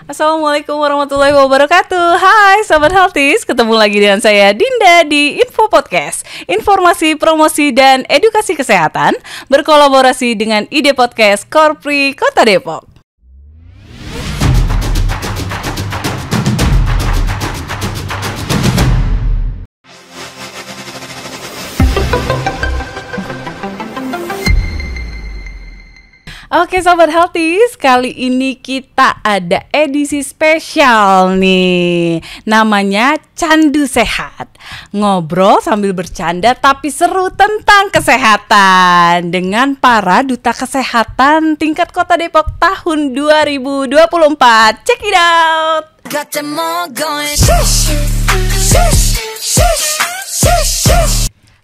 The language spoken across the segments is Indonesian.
Assalamualaikum warahmatullahi wabarakatuh. Hai Sobat Healthies, ketemu lagi dengan saya Dinda di Info Podcast, informasi, promosi, dan edukasi kesehatan, berkolaborasi dengan Ide Podcast Korpri Kota Depok. Oke Sobat Healthies, kali ini kita ada edisi spesial nih. Namanya Candu Sehat. Ngobrol sambil bercanda tapi seru tentang kesehatan dengan para duta kesehatan tingkat Kota Depok tahun 2024. Check it out. Got them all going.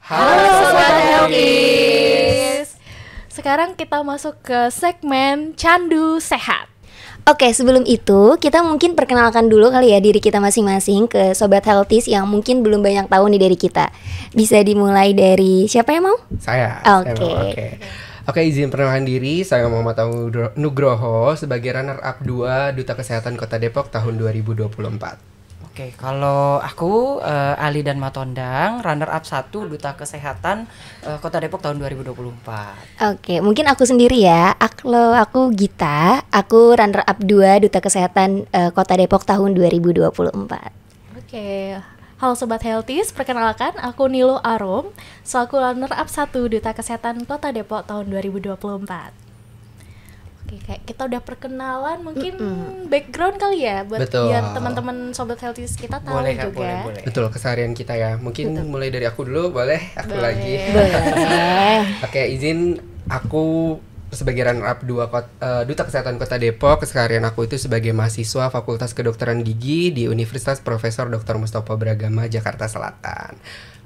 Halo Sobat Healthies. Sekarang kita masuk ke segmen Candu Sehat. Oke, sebelum itu kita mungkin perkenalkan dulu kali ya diri kita masing-masing ke Sobat Healthies yang mungkin belum banyak tahu nih dari kita. Bisa dimulai dari siapa yang mau? Saya. Oke, izin perkenalkan diri. Saya Muhammad Nugroho sebagai runner-up 2 Duta Kesehatan Kota Depok tahun 2024. Oke, kalau aku Ali dan Matondang, runner up 1 Duta Kesehatan Kota Depok tahun 2024. Oke, mungkin aku sendiri ya. Aku Gita, aku runner up 2 Duta Kesehatan Kota Depok tahun 2024. Oke. Halo Sobat Healthies, perkenalkan aku Nilo Arum, selaku runner up 1 Duta Kesehatan Kota Depok tahun 2024. Oke, kayak kita udah perkenalan, mungkin background kali ya buat biar teman-teman Sobat Healthies kita tahu boleh, juga. boleh. Betul, keseharian kita ya. Mungkin mulai dari aku dulu, boleh? Aku Boleh. lagi. Boleh. Oke, izin aku sebagai runner-up 2 Duta Kesehatan Kota Depok. Keseharian aku itu sebagai mahasiswa Fakultas Kedokteran Gigi di Universitas Profesor Dr. Mustopo Bragama, Jakarta Selatan.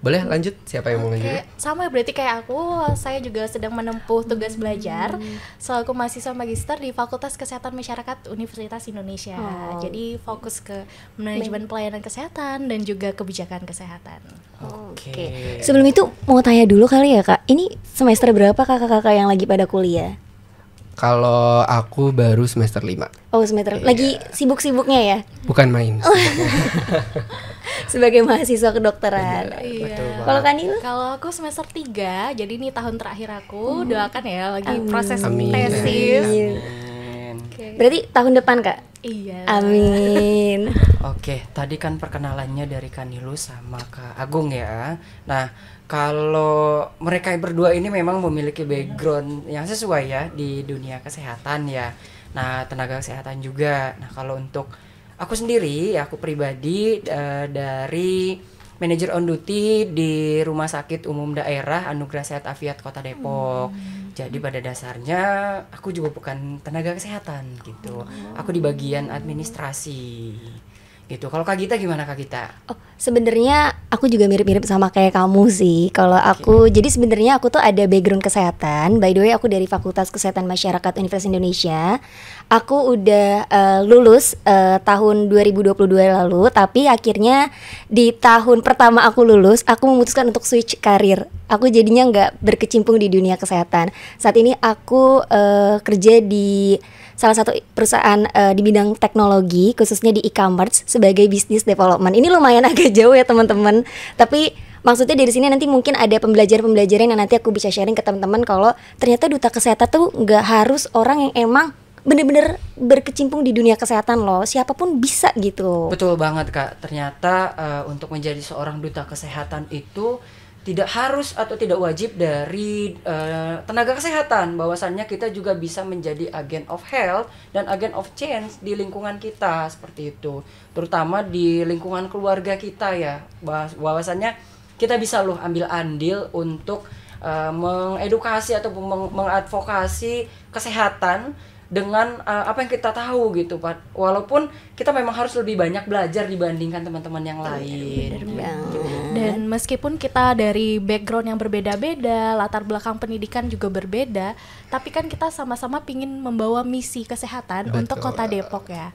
Boleh lanjut? Siapa yang mau lanjut? Sama berarti kayak aku, saya juga sedang menempuh tugas belajar selaku mahasiswa magister di Fakultas Kesehatan Masyarakat Universitas Indonesia. Jadi fokus ke manajemen pelayanan kesehatan dan juga kebijakan kesehatan. Oke. Sebelum itu mau tanya dulu kali ya Kak. Ini semester berapa kakak-kakak yang lagi pada kuliah? Kalau aku baru semester 5. Oh, semester. Lagi sibuk-sibuknya ya? Bukan main. Sebagai mahasiswa kedokteran. Iya. Kalau Kanil? Kalau aku semester 3, jadi ini tahun terakhir aku. Doakan ya, lagi proses Amin. tesis. Amin. Berarti tahun depan Kak? Iya. Amin. Oke, tadi kan perkenalannya dari Kanilu sama Kak Agung ya. Nah, kalau mereka berdua ini memang memiliki background yang sesuai ya di dunia kesehatan ya. Nah, tenaga kesehatan juga. Nah, kalau untuk aku sendiri, aku pribadi dari manajer on duty di Rumah Sakit Umum Daerah Anugerah Sehat Afiat Kota Depok. Jadi pada dasarnya aku juga bukan tenaga kesehatan gitu. Aku di bagian administrasi. Gitu. Kalau Kak Gita gimana Kak Gita? Oh, sebenarnya aku juga mirip-mirip sama kayak kamu sih. Kalau aku, jadi sebenarnya aku tuh ada background kesehatan. By the way, aku dari Fakultas Kesehatan Masyarakat Universitas Indonesia. Aku udah lulus tahun 2022 lalu, tapi akhirnya di tahun pertama aku lulus, aku memutuskan untuk switch karir. Aku jadinya nggak berkecimpung di dunia kesehatan. Saat ini aku kerja di salah satu perusahaan di bidang teknologi, khususnya di e-commerce sebagai business development. Ini lumayan agak jauh ya teman-teman. Tapi maksudnya dari sini nanti mungkin ada pembelajaran yang nanti aku bisa sharing ke teman-teman kalau ternyata duta kesehatan tuh nggak harus orang yang emang bener-bener berkecimpung di dunia kesehatan loh. Siapapun bisa gitu. Betul banget Kak. Ternyata untuk menjadi seorang duta kesehatan itu tidak harus atau tidak wajib dari tenaga kesehatan, bahwasannya kita juga bisa menjadi agent of health dan agent of change di lingkungan kita seperti itu, terutama di lingkungan keluarga kita ya, bahwasannya kita bisa loh ambil andil untuk mengedukasi atau mengadvokasi kesehatan dengan apa yang kita tahu gitu Pak. Walaupun kita memang harus lebih banyak belajar dibandingkan teman-teman yang lain. Dan meskipun kita dari background yang berbeda-beda, latar belakang pendidikan juga berbeda, tapi kan kita sama-sama pingin membawa misi kesehatan untuk Kota Depok ya.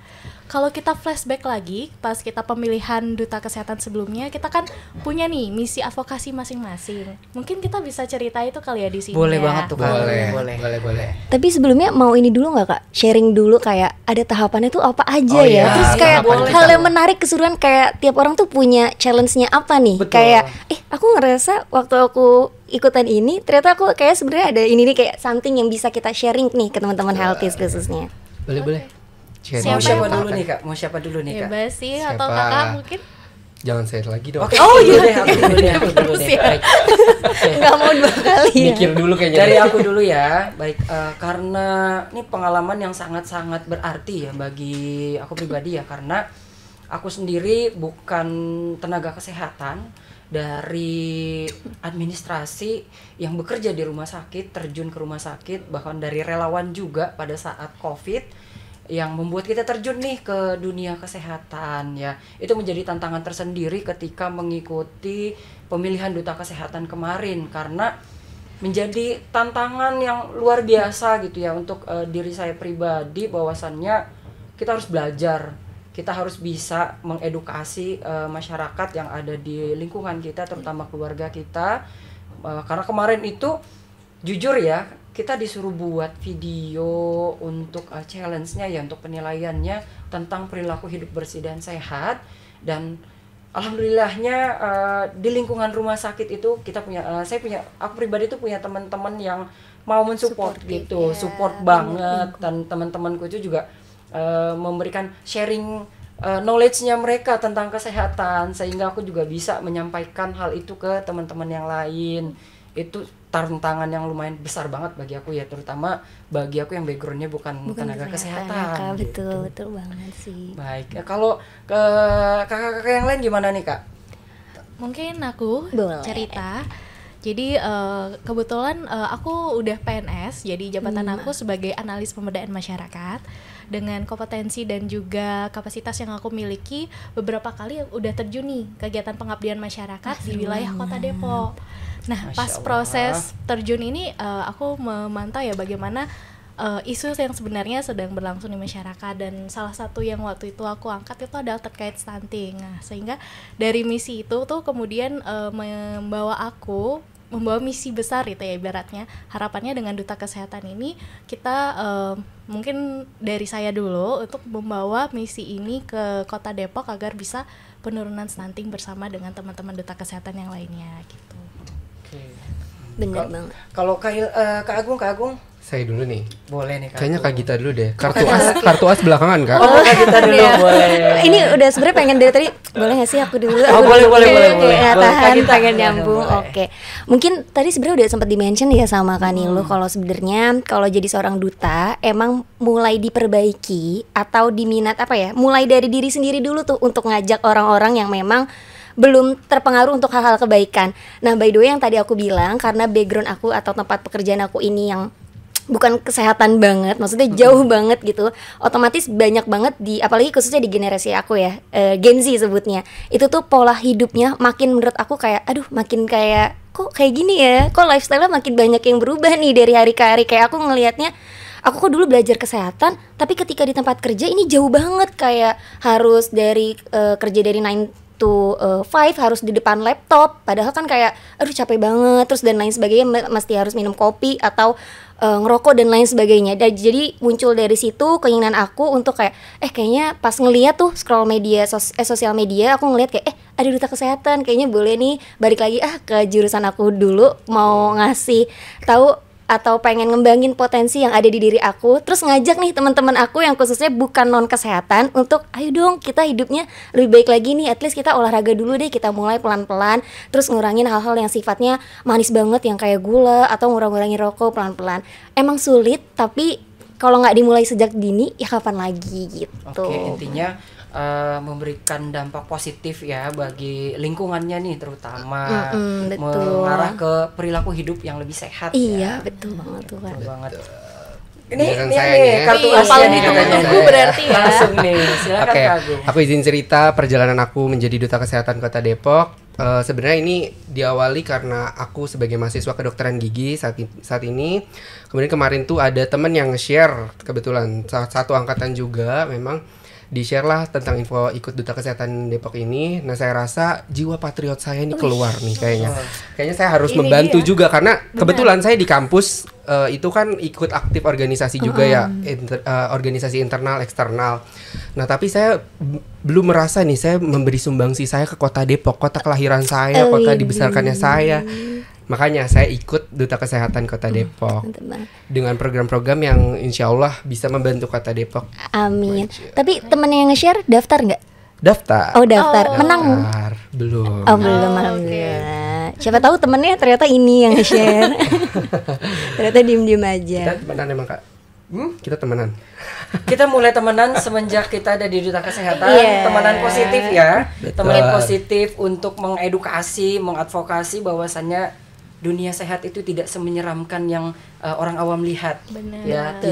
Kalau kita flashback lagi pas kita pemilihan duta kesehatan sebelumnya, kita kan punya nih misi advokasi masing-masing. Mungkin kita bisa cerita itu kali ya di sini. Boleh ya. banget tuh Kak. Boleh. Tapi sebelumnya mau ini dulu nggak Kak sharing dulu kayak ada tahapannya tuh apa aja Oh ya. iya, Terus kayak tahapannya hal tahu. yang menarik keseruan kayak tiap orang tuh punya challenge-nya apa nih. Betul. Kayak aku ngerasa waktu aku ikutan ini ternyata aku kayak sebenarnya ada ini nih kayak something yang bisa kita sharing nih ke teman-teman healthies khususnya. Boleh. Mau siapa dulu nih Kak? Mau siapa dulu nih Kak? Bebas sih atau Siapa? kakak mungkin. Jangan saya lagi dong. Oke, aku dulu deh, aku dulu deh, aku dulu deh. Baik. Nggak mau 2 kali ya. Mikir dulu kayaknya. Dari aku dulu ya. Baik, karena ini pengalaman yang sangat-sangat berarti ya bagi aku pribadi ya, karena aku sendiri bukan tenaga kesehatan dari administrasi yang bekerja di rumah sakit, terjun ke rumah sakit, bahkan dari relawan juga pada saat COVID yang membuat kita terjun nih ke dunia kesehatan ya. Itu menjadi tantangan tersendiri ketika mengikuti pemilihan duta kesehatan kemarin, karena menjadi tantangan yang luar biasa gitu ya untuk diri saya pribadi, bahwasannya kita harus belajar, kita harus bisa mengedukasi masyarakat yang ada di lingkungan kita, terutama keluarga kita. Karena kemarin itu jujur ya, kita disuruh buat video untuk challenge-nya ya, untuk penilaiannya tentang perilaku hidup bersih dan sehat. Dan alhamdulillahnya di lingkungan rumah sakit itu kita punya, aku pribadi itu punya teman-teman yang mau mensupport gitu, support banget. Dan teman-temanku itu juga memberikan sharing knowledge-nya mereka tentang kesehatan, sehingga aku juga bisa menyampaikan hal itu ke teman-teman yang lain. Itu tantangan yang lumayan besar banget bagi aku ya, terutama bagi aku yang backgroundnya bukan tenaga kesehatan. Kak, gitu. betul banget sih. Baik, kalau ke kakak-kakak yang lain gimana nih Kak? Mungkin aku Boleh. cerita. Jadi kebetulan aku udah PNS, jadi jabatan aku sebagai analis pemberdayaan masyarakat. Dengan kompetensi dan juga kapasitas yang aku miliki, beberapa kali udah terjun nih kegiatan pengabdian masyarakat di wilayah Kota Depok. Nah, Masya pas Allah. proses terjun ini aku memantau ya bagaimana isu yang sebenarnya sedang berlangsung di masyarakat, dan salah satu yang waktu itu aku angkat itu adalah terkait stunting. Nah, sehingga dari misi itu tuh kemudian membawa misi besar itu ya ibaratnya. Harapannya dengan duta kesehatan ini kita mungkin dari saya dulu untuk membawa misi ini ke Kota Depok agar bisa penurunan stunting bersama dengan teman-teman duta kesehatan yang lainnya gitu. Bener banget. Kalau Kak Agung, Saya dulu nih. boleh nih Kak. Kayaknya Kak Agung. Gita dulu deh. Kartu as belakangan Kak. Oh, Kak Gita dulu Iya. boleh. Ini udah sebenarnya pengen dari tadi, boleh nggak sih aku dulu? Oh, Aku boleh, dulu. boleh, boleh, Oke, boleh. nggak Boleh, tahan, Kak Gita. pengen Boleh, nyambung. boleh. Oke, mungkin tadi sebenarnya udah sempat di-mention ya sama Kak Nilu kalau sebenarnya kalau jadi seorang duta emang mulai diperbaiki atau diminat apa ya? Mulai dari diri sendiri dulu tuh untuk ngajak orang-orang yang memang belum terpengaruh untuk hal-hal kebaikan. Nah, by the way yang tadi aku bilang, karena background aku atau tempat pekerjaan aku ini yang bukan kesehatan banget, maksudnya jauh banget gitu, otomatis banyak banget apalagi khususnya di generasi aku ya, Gen Z sebutnya, itu tuh pola hidupnya makin menurut aku kayak, aduh makin kayak, kok kayak gini ya, kok lifestyle-nya makin banyak yang berubah nih dari hari ke hari. Kayak aku ngelihatnya, aku kok dulu belajar kesehatan, tapi ketika di tempat kerja ini jauh banget, kayak harus dari kerja dari 9 to 5 harus di depan laptop, padahal kan kayak aduh capek banget, terus dan lain sebagainya, mesti harus minum kopi atau ngerokok dan lain sebagainya. Dan jadi muncul dari situ keinginan aku untuk kayak kayaknya pas ngeliat tuh scroll media sosial media, aku ngeliat kayak ada duta kesehatan, kayaknya boleh nih balik lagi ke jurusan aku dulu, mau ngasih tahu atau pengen ngembangin potensi yang ada di diri aku, terus ngajak nih teman-teman aku yang khususnya bukan non kesehatan untuk ayo dong kita hidupnya lebih baik lagi nih, at least kita olahraga dulu deh, kita mulai pelan-pelan, terus ngurangin hal-hal yang sifatnya manis banget yang kayak gula atau ngurang-ngurangin rokok pelan-pelan. Emang sulit, tapi kalau nggak dimulai sejak dini ya kapan lagi gitu. Oke, intinya memberikan dampak positif ya bagi lingkungannya nih, terutama betul. mengarah ke perilaku hidup yang lebih sehat. Iya, ya. betul banget tuh kan. Betul banget. Giliran Ini saya nih nih ya. kartu Iya, asnya paling nih ditunggu-tunggu katanya. berarti ya. Langsung nih, silakan Oke, Kak Agung. aku izin cerita perjalanan aku menjadi duta kesehatan Kota Depok. Sebenarnya ini diawali karena aku sebagai mahasiswa kedokteran gigi saat ini. Kemudian kemarin tuh ada temen yang share, kebetulan satu angkatan juga memang, di-share lah tentang info ikut Duta Kesehatan Depok ini. Nah, saya rasa jiwa patriot saya ini keluar nih kayaknya. Kayaknya saya harus Ini membantu dia. juga karena kebetulan saya di kampus itu kan ikut aktif organisasi juga ya, organisasi internal eksternal. Nah, tapi saya belum merasa nih saya memberi sumbangsi saya ke kota Depok, kota kelahiran saya, kota dibesarkannya saya. Makanya saya ikut Duta Kesehatan Kota Depok Mantap banget. dengan program-program yang insya Allah bisa membantu Kota Depok. Amin. Tapi temen yang nge-share daftar nggak? Daftar. Oh daftar, menang? Daftar. Belum. Oh belum, alhamdulillah. Siapa tahu temennya ternyata ini yang nge-share. Ternyata diem-diem aja. Kita temenan emang Kak? Kita temenan. Kita mulai temenan semenjak kita ada di Duta Kesehatan, Iya. temenan positif ya, Betul. temenan positif untuk mengedukasi, mengadvokasi bahwasannya dunia sehat itu tidak semenyeramkan yang orang awam lihat. Benar. Ya, Betul,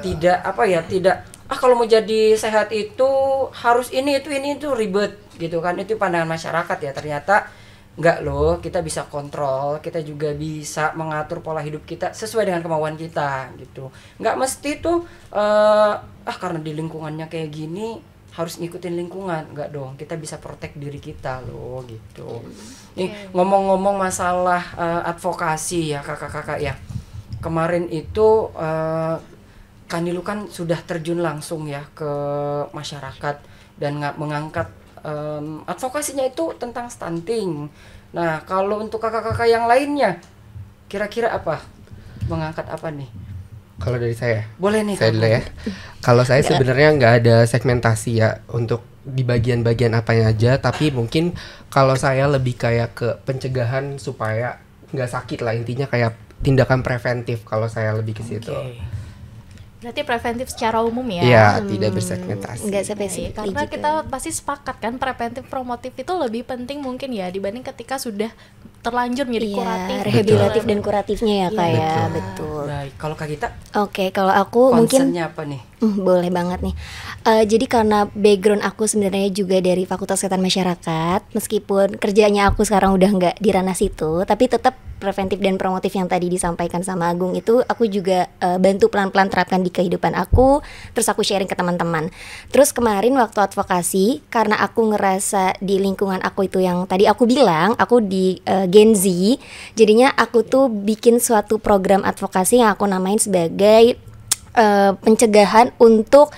tidak apa ya, tidak kalau mau jadi sehat itu harus ini itu ribet gitu kan. Itu pandangan masyarakat ya. Ternyata enggak loh, kita bisa kontrol, kita juga bisa mengatur pola hidup kita sesuai dengan kemauan kita gitu. Enggak mesti tuh karena di lingkungannya kayak gini harus ngikutin lingkungan, enggak dong. Kita bisa protect diri kita loh gitu. Nih ngomong-ngomong masalah advokasi ya kakak-kakak ya. Kemarin itu Kanilu kan sudah terjun langsung ya ke masyarakat dan mengangkat advokasinya itu tentang stunting. Nah, kalau untuk kakak-kakak yang lainnya, kira-kira apa? Mengangkat apa nih? Kalau dari saya, Boleh nih. saya Kak. dulu ya. Kalau saya sebenarnya nggak ada segmentasi ya untuk di bagian-bagian apanya aja, tapi mungkin kalau saya lebih kayak ke pencegahan supaya nggak sakit lah, intinya kayak tindakan preventif kalau saya lebih ke situ. Oke. Berarti preventif secara umum ya. Iya, tidak bersegmentasi. Enggak Iya, spesifik karena gitu. kita pasti sepakat kan preventif promotif itu lebih penting mungkin ya dibanding ketika sudah terlanjur menjadi Iya, kuratif. rehabilitatif dan kuratifnya ya Kak Iya. ya, betul. Baik, kalau Kak Gita, Oke, kalau aku mungkin concernnya apa nih? boleh banget nih. Jadi karena background aku sebenarnya juga dari Fakultas Kesehatan Masyarakat, meskipun kerjanya aku sekarang udah nggak di ranah situ, tapi tetap preventif dan promotif yang tadi disampaikan sama Agung itu aku juga bantu pelan-pelan terapkan di kehidupan aku, terus aku sharing ke teman-teman. Terus kemarin waktu advokasi, karena aku ngerasa di lingkungan aku itu yang tadi aku bilang, aku di Gen Z, jadinya aku tuh bikin suatu program advokasi yang aku namain sebagai pencegahan untuk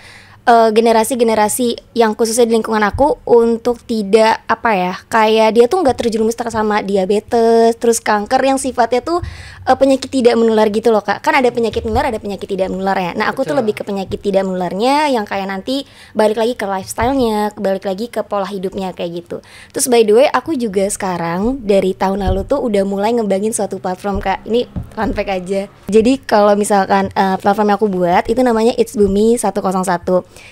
generasi-generasi yang khususnya di lingkungan aku untuk tidak apa ya, kayak dia tuh nggak terjerumus sama diabetes, terus kanker yang sifatnya tuh penyakit tidak menular gitu loh Kak. Kan ada penyakit menular, ada penyakit tidak menular ya. Nah aku tuh Betul. lebih ke penyakit tidak menularnya yang kayak nanti balik lagi ke lifestyle-nya, balik lagi ke pola hidupnya kayak gitu. Terus by the way aku juga sekarang dari tahun lalu tuh udah mulai ngembangin suatu platform Kak. Ini fun fact aja. Jadi kalau misalkan platform yang aku buat itu namanya It's Bumi 101.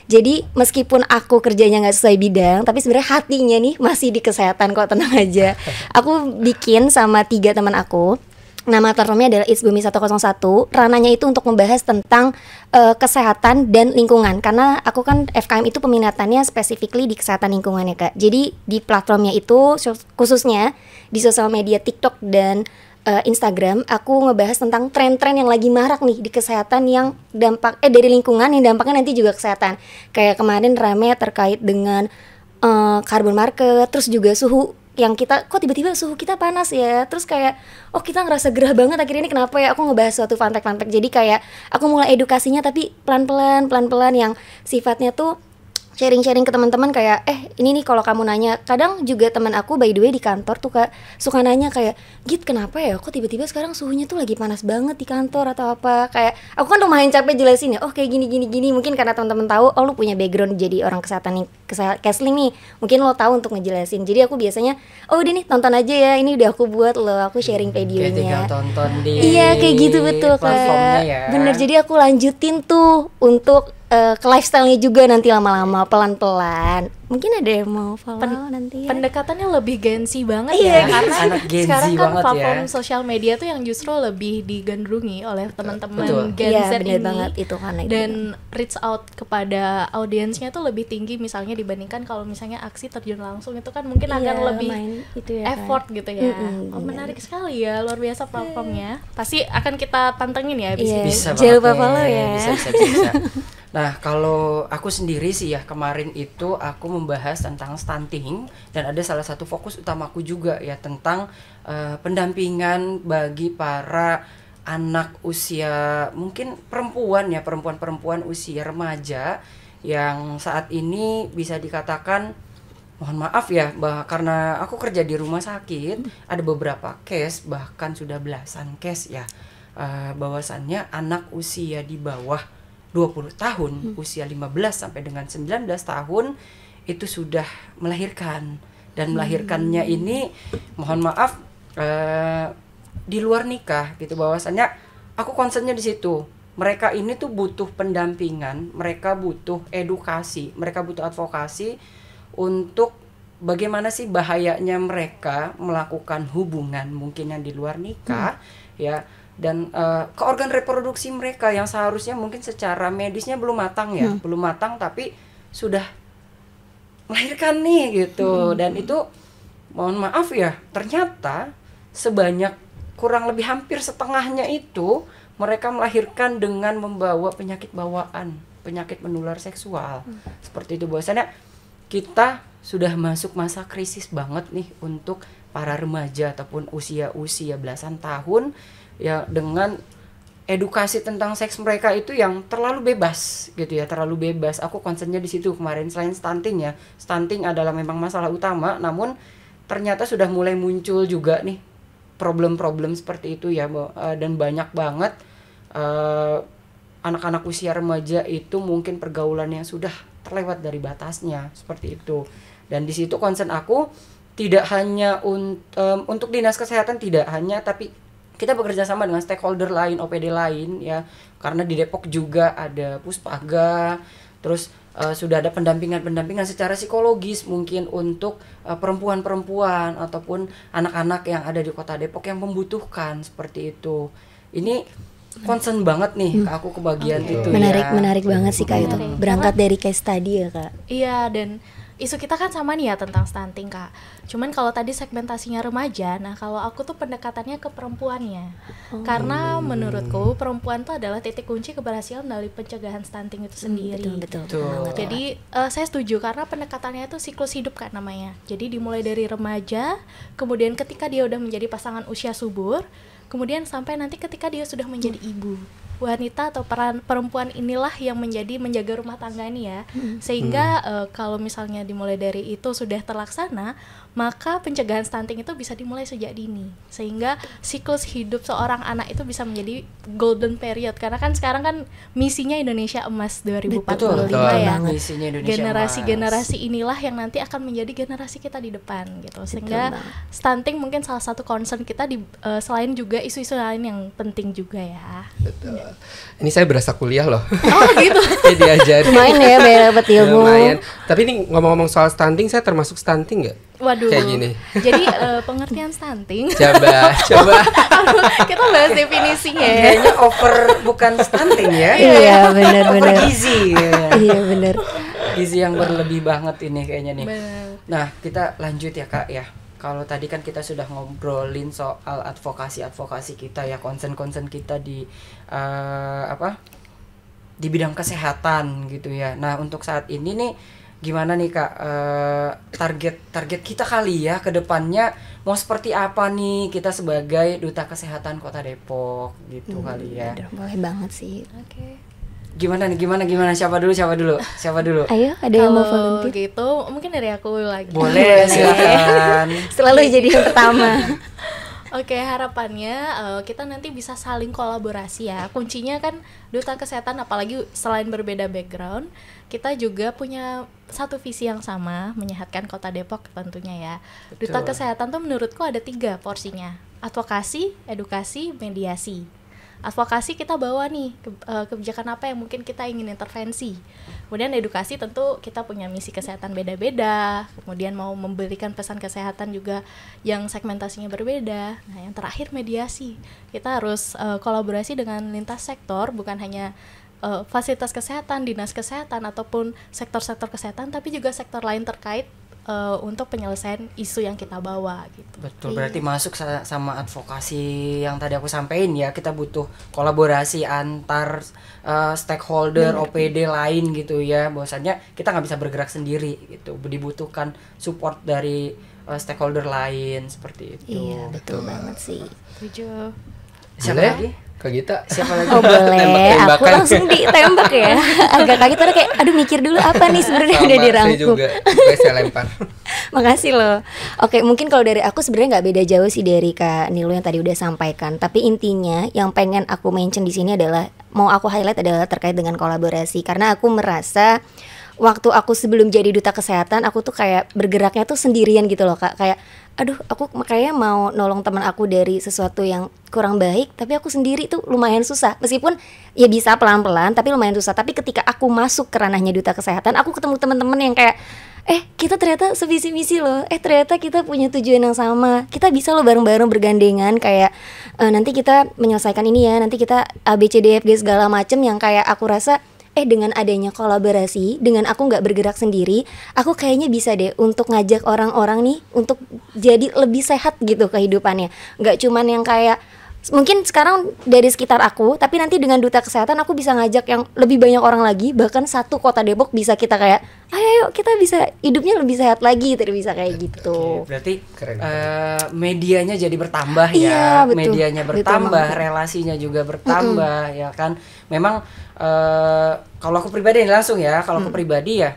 Jadi meskipun aku kerjanya nggak sesuai bidang, tapi sebenarnya hatinya nih masih di kesehatan kok, tenang aja. Aku bikin sama 3 teman aku. Nama platformnya adalah It's Bumi 101. Ranahnya itu untuk membahas tentang kesehatan dan lingkungan. Karena aku kan FKM itu peminatannya specifically di kesehatan lingkungan ya Kak. Jadi di platformnya itu khususnya di sosial media TikTok dan Instagram, aku ngebahas tentang tren-tren yang lagi marak nih di kesehatan yang dampak dari lingkungan yang dampaknya nanti juga kesehatan. Kayak kemarin rame terkait dengan carbon market, terus juga suhu yang kita kok tiba-tiba suhu kita panas ya, terus kayak kita ngerasa gerah banget akhirnya ini kenapa ya. Aku ngebahas suatu fun fact, jadi kayak aku mulai edukasinya tapi pelan-pelan yang sifatnya tuh sharing-sharing ke teman-teman kayak ini nih kalau kamu nanya, kadang juga teman aku by the way di kantor tuh Kak suka nanya kayak, Git kenapa ya kok tiba-tiba sekarang suhunya tuh lagi panas banget di kantor atau apa. Kayak aku kan lumayan capek jelasin ya, kayak gini mungkin karena teman-teman tahu lu punya background jadi orang kesehatan nih, counseling nih, mungkin lo tahu untuk ngejelasin. Jadi aku biasanya udah nih tonton aja ya, ini udah aku buat lo, aku sharing Kayak tinggal videonya. tonton di Iya kayak gitu betul platformnya Kak. ya. Bener, jadi aku lanjutin tuh untuk ke lifestyle-nya juga nanti lama-lama pelan-pelan. Mungkin ada yang mau follow nanti ya. Pendekatannya lebih Gen-Z banget Iya, ya, karena anak Gen Z sekarang kan banget ya. platform sosial media tuh yang justru lebih digandrungi oleh teman-teman Betul. Gen Iya Z bener ini, banget itu karena dan reach out kepada audiensnya tuh lebih tinggi misalnya dibandingkan kalau misalnya aksi terjun langsung itu kan mungkin akan lebih itu ya, effort kan. gitu ya. Mm-mm, Menarik sekali ya, luar biasa platformnya. Pasti akan kita pantengin ya abis Iya. ini. Bisa Jangan lupa banget follow nih. ya. Bisa. Nah, kalau aku sendiri sih ya, kemarin itu aku membahas tentang stunting, dan ada salah satu fokus utamaku juga ya tentang pendampingan bagi para anak usia mungkin perempuan ya, perempuan usia remaja yang saat ini bisa dikatakan, mohon maaf ya, karena aku kerja di rumah sakit, ada beberapa case, bahkan sudah belasan case ya, bahwasannya anak usia di bawah 20 tahun, usia 15 sampai dengan 19 tahun itu sudah melahirkan, dan melahirkannya ini mohon maaf di luar nikah gitu. Bahwasannya aku concernnya di situ. Mereka ini tuh butuh pendampingan, mereka butuh edukasi, mereka butuh advokasi untuk bagaimana sih bahayanya mereka melakukan hubungan mungkin yang di luar nikah ya, dan ke organ reproduksi mereka yang seharusnya mungkin secara medisnya belum matang ya, belum matang tapi sudah melahirkan nih gitu. Dan itu mohon maaf ya, ternyata sebanyak kurang lebih hampir setengahnya itu mereka melahirkan dengan membawa penyakit bawaan, penyakit menular seksual. Seperti itu. Bahwasannya kita sudah masuk masa krisis banget nih untuk para remaja ataupun usia belasan tahun ya, dengan edukasi tentang seks mereka itu yang terlalu bebas gitu ya, terlalu bebas. Aku concernnya di situ kemarin. Selain stunting ya, stunting adalah memang masalah utama, namun ternyata sudah mulai muncul juga nih problem-problem seperti itu ya, dan banyak banget anak-anak usia remaja itu mungkin pergaulannya sudah terlewat dari batasnya seperti itu. Dan di situ concern aku tidak hanya untuk dinas kesehatan, tidak hanya, tapi kita bekerja sama dengan stakeholder lain, OPD lain ya, karena di Depok juga ada Puspaga, terus sudah ada pendampingan secara psikologis mungkin untuk perempuan-perempuan ataupun anak-anak yang ada di Kota Depok yang membutuhkan seperti itu. Ini concern banget nih aku ke bagian itu. Menarik banget sih Kak itu. Berangkat dari case study ya Kak. Iya, dan isu kita kan sama nih ya tentang stunting Kak. Cuman kalau tadi segmentasinya remaja, nah kalau aku tuh pendekatannya ke perempuannya. Karena menurutku perempuan tuh adalah titik kunci keberhasilan dari pencegahan stunting itu sendiri. Betul. Jadi saya setuju karena pendekatannya itu siklus hidup Kak namanya. Jadi dimulai dari remaja, kemudian ketika dia udah menjadi pasangan usia subur, kemudian sampai nanti ketika dia sudah menjadi ibu. Wanita atau peran perempuan inilah yang menjaga rumah tangga ini ya, sehingga kalau misalnya dimulai dari itu sudah terlaksana, maka pencegahan stunting itu bisa dimulai sejak dini, sehingga siklus hidup seorang anak itu bisa menjadi golden period. Karena kan sekarang kan misinya Indonesia Emas 2045 ya, generasi inilah yang nanti akan menjadi generasi kita di depan gitu. Sehingga stunting mungkin salah satu concern kita selain juga isu-isu lain yang penting juga ya. Betul. Ini saya berasa kuliah loh. Oh gitu. Diajarin. Lumayan ya dapat ilmu. Lumayan. Tapi ini ngomong-ngomong soal stunting, saya termasuk stunting nggak? Waduh. Kayak gini. Jadi pengertian stunting. Coba. Kita bahas definisinya. Kayaknya over bukan stunting ya. Iya benar. Gizi. Iya benar. Gizi yang berlebih banget ini kayaknya nih. Bener. Nah, kita lanjut ya Kak ya. Kalau tadi kan kita sudah ngobrolin soal advokasi kita ya, concern kita di di bidang kesehatan gitu ya. Nah, untuk saat ini nih gimana nih Kak, target kita kali ya ke depannya mau seperti apa nih kita sebagai Duta Kesehatan Kota Depok gitu kali ya. Boleh banget sih. Oke. Gimana siapa dulu Ayo, ada yang mau Kalau volunteer? gitu mungkin dari aku lagi. boleh silakan. Selalu jadi yang pertama. Oke, harapannya kita nanti bisa saling kolaborasi ya. Kuncinya kan Duta Kesehatan, apalagi selain berbeda background, kita juga punya satu visi yang sama, menyehatkan Kota Depok tentunya ya. Duta Kesehatan tuh menurutku ada 3 porsinya: advokasi, edukasi, mediasi. Advokasi kita bawa nih kebijakan apa yang mungkin kita ingin intervensi. Kemudian edukasi tentu kita punya misi kesehatan beda-beda. Kemudian mau memberikan pesan kesehatan juga yang segmentasinya berbeda. Nah, yang terakhir mediasi. Kita harus kolaborasi dengan lintas sektor, bukan hanya fasilitas kesehatan, dinas kesehatan ataupun sektor-sektor kesehatan, tapi juga sektor lain terkait untuk penyelesaian isu yang kita bawa gitu. Betul, berarti masuk sama advokasi yang tadi aku sampaikan ya, kita butuh kolaborasi antar stakeholder, OPD lain gitu ya, bahwasanya kita nggak bisa bergerak sendiri gitu, dibutuhkan support dari stakeholder lain seperti itu. Iya, betul banget sih. Setuju. Siapa Boleh? lagi? Kak Gita. Siapa lagi? Oh boleh, aku Tembak-tembakan. langsung ditembak ya. Agak kaget karena kayak, aduh mikir dulu apa nih sebenarnya yang udah Sama, saya dirangkum. juga. Pokoknya saya lempar. Makasih loh. Oke, mungkin kalau dari aku sebenarnya nggak beda jauh sih dari Kak Nilu yang tadi udah sampaikan. Tapi intinya yang pengen aku mention di sini adalah, mau aku highlight adalah terkait dengan kolaborasi. Karena aku merasa waktu aku sebelum jadi duta kesehatan, aku tuh kayak bergeraknya tuh sendirian gitu loh Kak. Kayak, aduh aku kayaknya mau nolong teman aku dari sesuatu yang kurang baik, tapi aku sendiri tuh lumayan susah. Meskipun ya bisa pelan-pelan, tapi lumayan susah. Tapi ketika aku masuk ke ranahnya duta kesehatan, aku ketemu teman-teman yang kayak, kita ternyata sevisi misi loh, ternyata kita punya tujuan yang sama, kita bisa loh bareng-bareng bergandengan, kayak nanti kita menyelesaikan ini ya, nanti kita A B C D F G segala macem, yang kayak aku rasa dengan adanya kolaborasi, dengan aku nggak bergerak sendiri, aku kayaknya bisa deh untuk ngajak orang-orang nih untuk jadi lebih sehat gitu kehidupannya. Nggak cuman yang kayak mungkin sekarang dari sekitar aku, tapi nanti dengan duta kesehatan aku bisa ngajak yang lebih banyak orang lagi, bahkan satu kota Depok bisa kita kayak, ayo kita bisa hidupnya lebih sehat lagi, tidak bisa kayak gitu. Berarti Keren. medianya jadi bertambah Iya, ya, betul. medianya Betul bertambah, banget. relasinya juga bertambah, ya kan. Memang kalau aku pribadi langsung ya, kalau aku pribadi ya,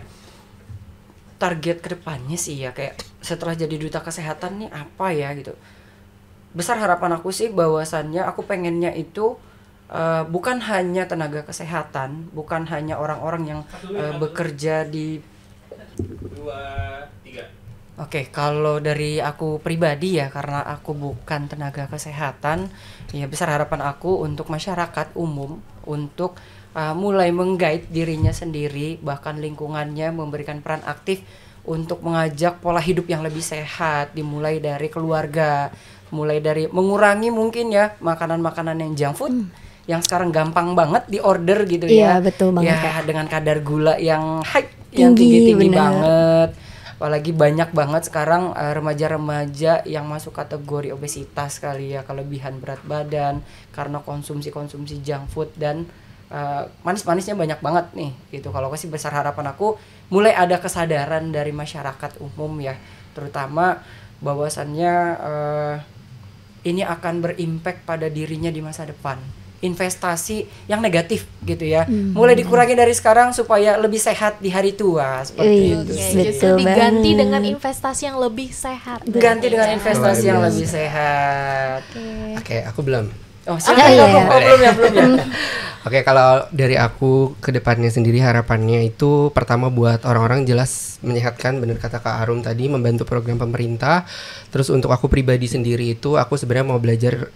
target kedepannya sih ya kayak setelah jadi duta kesehatan nih apa ya gitu. Besar harapan aku sih bahwasannya aku pengennya itu bukan hanya tenaga kesehatan, bukan hanya orang-orang yang bekerja di Oke, kalau dari aku pribadi ya, karena aku bukan tenaga kesehatan, ya besar harapan aku untuk masyarakat umum untuk mulai meng-guide dirinya sendiri, bahkan lingkungannya, memberikan peran aktif untuk mengajak pola hidup yang lebih sehat, dimulai dari keluarga, mulai dari mengurangi mungkin ya makanan-makanan yang junk food, yang sekarang gampang banget diorder gitu Iya, ya. betul banget, Ya, Kak. dengan kadar gula yang high, Tinggi, yang tinggi-tinggi bener. banget. Apalagi banyak banget sekarang remaja-remaja yang masuk kategori obesitas kali ya, kelebihan berat badan karena konsumsi junk food dan manis-manisnya banyak banget nih gitu. Kalau aku sih besar harapan aku mulai ada kesadaran dari masyarakat umum ya, terutama bahwasannya ini akan berimpact pada dirinya di masa depan. Investasi yang negatif gitu ya, mulai dikurangi dari sekarang supaya lebih sehat di hari tua seperti itu. Iya, Justru betul diganti banget. dengan investasi yang lebih sehat. Ganti dengan Iya. investasi yang Luar lebih sehat. Oke, aku belum. Oh, siapa Oh, yang iya. belum ya, belum ya. Oke, kalau dari aku ke depannya sendiri harapannya itu pertama buat orang-orang jelas menyehatkan, benar kata Kak Arum tadi, membantu program pemerintah. Terus untuk aku pribadi sendiri itu aku sebenarnya mau belajar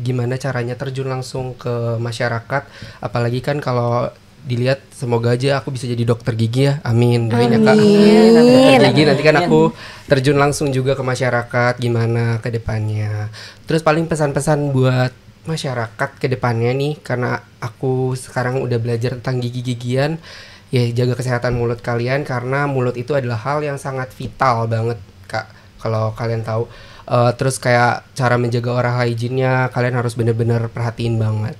gimana caranya terjun langsung ke masyarakat, apalagi kan kalau dilihat semoga aja aku bisa jadi dokter gigi ya. Amin. Doain ya Kak. Amin. Dokter gigi nanti kan aku terjun langsung juga ke masyarakat gimana ke depannya. Terus paling pesan-pesan buat masyarakat ke depannya nih, karena aku sekarang udah belajar tentang gigi-gigian, ya jaga kesehatan mulut kalian karena mulut itu adalah hal yang sangat vital banget Kak, kalau kalian tahu. Terus kayak cara menjaga oral hygiene-nya kalian harus bener-bener perhatiin banget.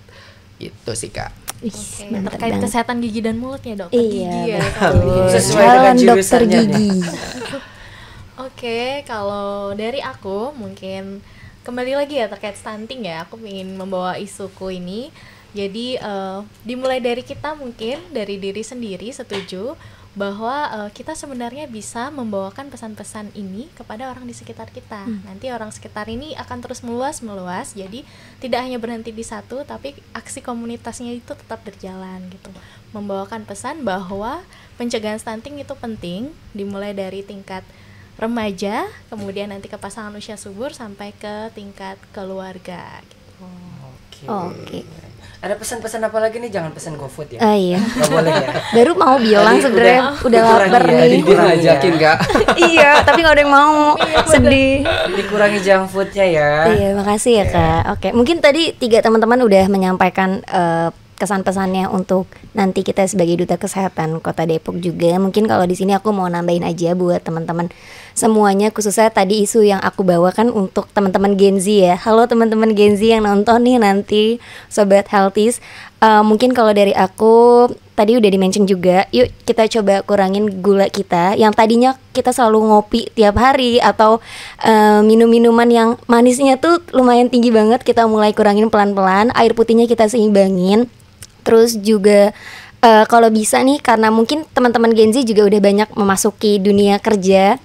Itu sih Kak. Wih, Oke, mantap terkait banget. kesehatan gigi dan mulutnya dokter Iya, gigi ya. betul. Sesuai dengan Calon dokter jurusannya nih. gigi. Oke, kalau dari aku mungkin kembali lagi ya terkait stunting ya. Aku ingin membawa isuku ini. Jadi dimulai dari kita, mungkin dari diri sendiri, setuju bahwa kita sebenarnya bisa membawakan pesan-pesan ini kepada orang di sekitar kita. Nanti orang sekitar ini akan terus meluas. Jadi tidak hanya berhenti di satu, tapi aksi komunitasnya itu tetap berjalan gitu. Membawakan pesan bahwa pencegahan stunting itu penting, dimulai dari tingkat remaja, kemudian nanti ke pasangan usia subur sampai ke tingkat keluarga gitu. Oke. Oke. Ada pesan-pesan apa lagi nih? Jangan pesan GoFood ya. Ah iya. Nggak boleh ya. Baru mau bilang Tadi sebenarnya udah dikurangi lapar ya, nih. Gue Dikurangi ngajakin ya. Kak. Iya, tapi nggak ada yang mau. Sedih. Dikurangi junk foodnya ya. Iya, makasih ya Kak. Oke, mungkin tadi 3 teman-teman udah menyampaikan kesan-pesannya untuk nanti kita sebagai duta kesehatan Kota Depok juga. Mungkin kalau di sini aku mau nambahin aja buat teman-teman semuanya, khususnya tadi isu yang aku bawakan untuk teman-teman Gen Z ya. Halo teman-teman Gen Z yang nonton nih nanti, Sobat Healthies. Mungkin kalau dari aku tadi udah di-mention juga, yuk kita coba kurangin gula kita yang tadinya kita selalu ngopi tiap hari atau minum-minuman yang manisnya tuh lumayan tinggi banget, kita mulai kurangin pelan-pelan, air putihnya kita seimbangin. Terus juga kalau bisa nih, karena mungkin teman-teman Gen Z juga udah banyak memasuki dunia kerja.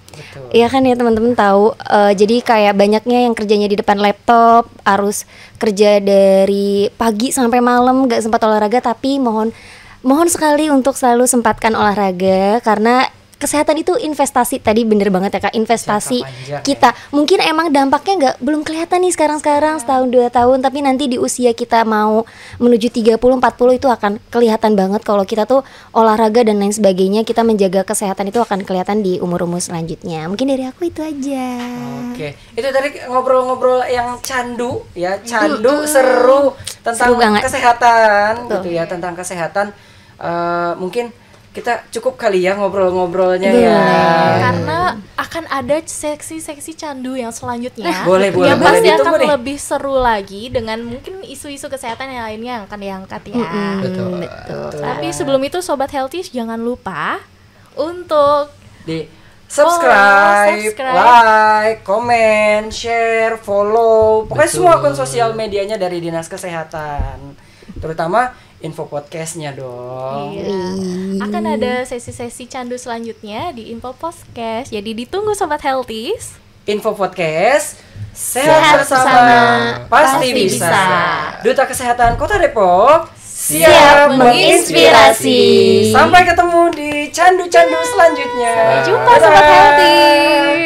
Iya kan ya teman-teman tahu, jadi kayak banyaknya yang kerjanya di depan laptop, harus kerja dari pagi sampai malam, gak sempat olahraga. Tapi mohon sekali untuk selalu sempatkan olahraga, karena kesehatan itu investasi. Tadi bener banget ya Kak, investasi kita. Mungkin emang dampaknya belum kelihatan nih sekarang setahun 2 tahun, tapi nanti di usia kita mau menuju 30-40 itu akan kelihatan banget kalau kita tuh olahraga dan lain sebagainya. Kita menjaga kesehatan itu akan kelihatan di umur-umur selanjutnya. Mungkin dari aku itu aja. Oke, itu tadi ngobrol-ngobrol yang candu ya, seru tentang kesehatan gitu ya, tentang kesehatan. Mungkin kita cukup kali ya ngobrol-ngobrolnya ya. Karena akan ada seksi-seksi candu yang selanjutnya. Boleh. Yang pasti akan nih. lebih seru lagi dengan mungkin isu-isu kesehatan yang lainnya yang akan diangkat ya. Betul. Tapi sebelum itu Sobat Healthy jangan lupa untuk di subscribe, like, comment, share, follow. Pokoknya semua akun sosial medianya dari Dinas Kesehatan. Terutama info podcastnya dong. Iya. Akan ada sesi-sesi candu selanjutnya di info podcast. Jadi ditunggu Sobat Healthies. Info podcast, sehat bersama pasti bisa. Duta Kesehatan Kota Depok siap menginspirasi. Sampai ketemu di candu-candu selanjutnya. Sampai jumpa Sobat Healthies.